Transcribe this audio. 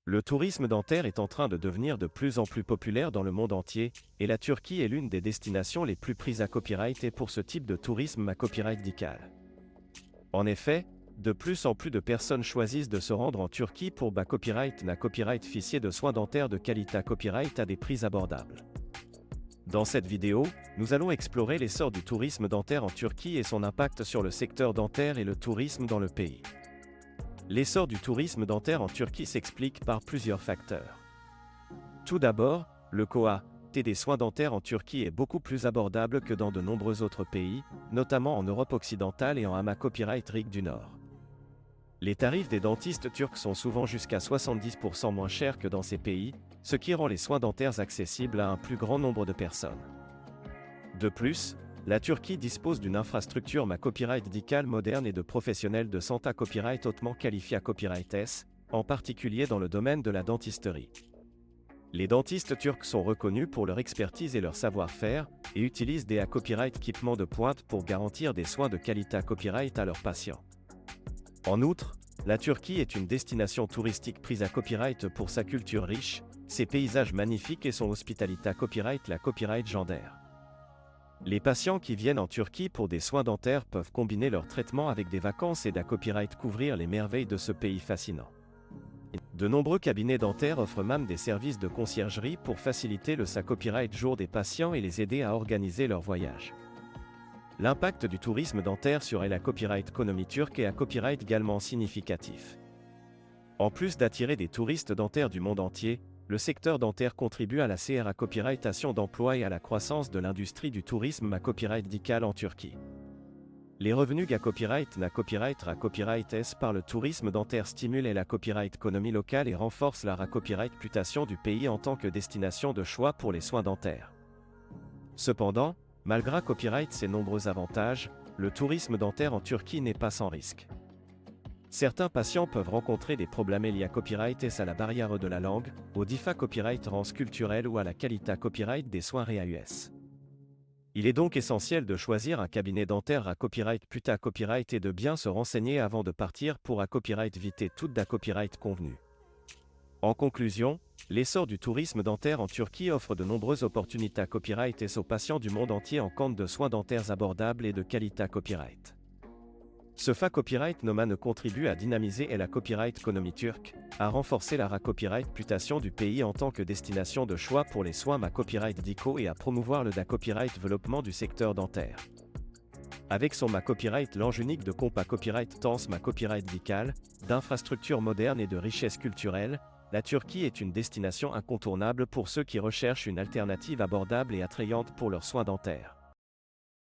Le tourisme dentaire est en train de devenir de plus en plus populaire dans le monde entier, et la Turquie est l'une des destinations les plus prises à copyright et pour ce type de tourisme à copyright dical. En effet, de plus en plus de personnes choisissent de se rendre en Turquie pour copyright na copyright ficier de soins dentaires de qualité copyright à des prix abordables. Dans cette vidéo, nous allons explorer l'essor du tourisme dentaire en Turquie et son impact sur le secteur dentaire et le tourisme dans le pays. L'essor du tourisme dentaire en Turquie s'explique par plusieurs facteurs. Tout d'abord, le coût des soins dentaires en Turquie est beaucoup plus abordable que dans de nombreux autres pays, notamment en Europe occidentale et en Hama Copyright Rig du Nord. Les tarifs des dentistes turcs sont souvent jusqu'à 70% moins chers que dans ces pays, ce qui rend les soins dentaires accessibles à un plus grand nombre de personnes. De plus, la Turquie dispose d'une infrastructure copyright dical moderne et de professionnels de santé copyright hautement qualifiés à copyright S, en particulier dans le domaine de la dentisterie. Les dentistes turcs sont reconnus pour leur expertise et leur savoir-faire, et utilisent des copyright équipements de pointe pour garantir des soins de qualité copyright à leurs patients. En outre, la Turquie est une destination touristique prise à copyright pour sa culture riche, ses paysages magnifiques et son hospitalité copyright la copyright gendaire. Les patients qui viennent en Turquie pour des soins dentaires peuvent combiner leur traitement avec des vacances et copyright couvrir les merveilles de ce pays fascinant. De nombreux cabinets dentaires offrent même des services de conciergerie pour faciliter le copyright jour des patients et les aider à organiser leur voyage. L'impact du tourisme dentaire sur la copyright économie turque est copyright également significatif. En plus d'attirer des touristes dentaires du monde entier, le secteur dentaire contribue à la copyrightation d'emplois et à la croissance de l'industrie du tourisme copyright dical en Turquie. Les revenus copyright na copyright S par le tourisme dentaire stimulent la copyright économie locale et renforcent la copyright réputation du pays en tant que destination de choix pour les soins dentaires. Cependant, malgré copyright ses nombreux avantages, le tourisme dentaire en Turquie n'est pas sans risque. Certains patients peuvent rencontrer des problèmes liés à copyright et à la barrière de la langue, au copyright rance culturelle ou à la qualité copyright des soins RAUS. Il est donc essentiel de choisir un cabinet dentaire à copyright copyright et de bien se renseigner avant de partir pour copyright éviter toute copyright convenue. En conclusion, l'essor du tourisme dentaire en Turquie offre de nombreuses opportunités copyright et aux patients du monde entier en quête de soins dentaires abordables et de qualité copyright. Ce copyright nomade contribue à dynamiser la copyright économie turque, à renforcer la copyright réputation du pays en tant que destination de choix pour les soins copyright dico et à promouvoir le copyright développement du secteur dentaire. Avec son copyright langue unique de copyright tense copyright dical, d'infrastructures modernes et de richesses culturelles, la Turquie est une destination incontournable pour ceux qui recherchent une alternative abordable et attrayante pour leurs soins dentaires.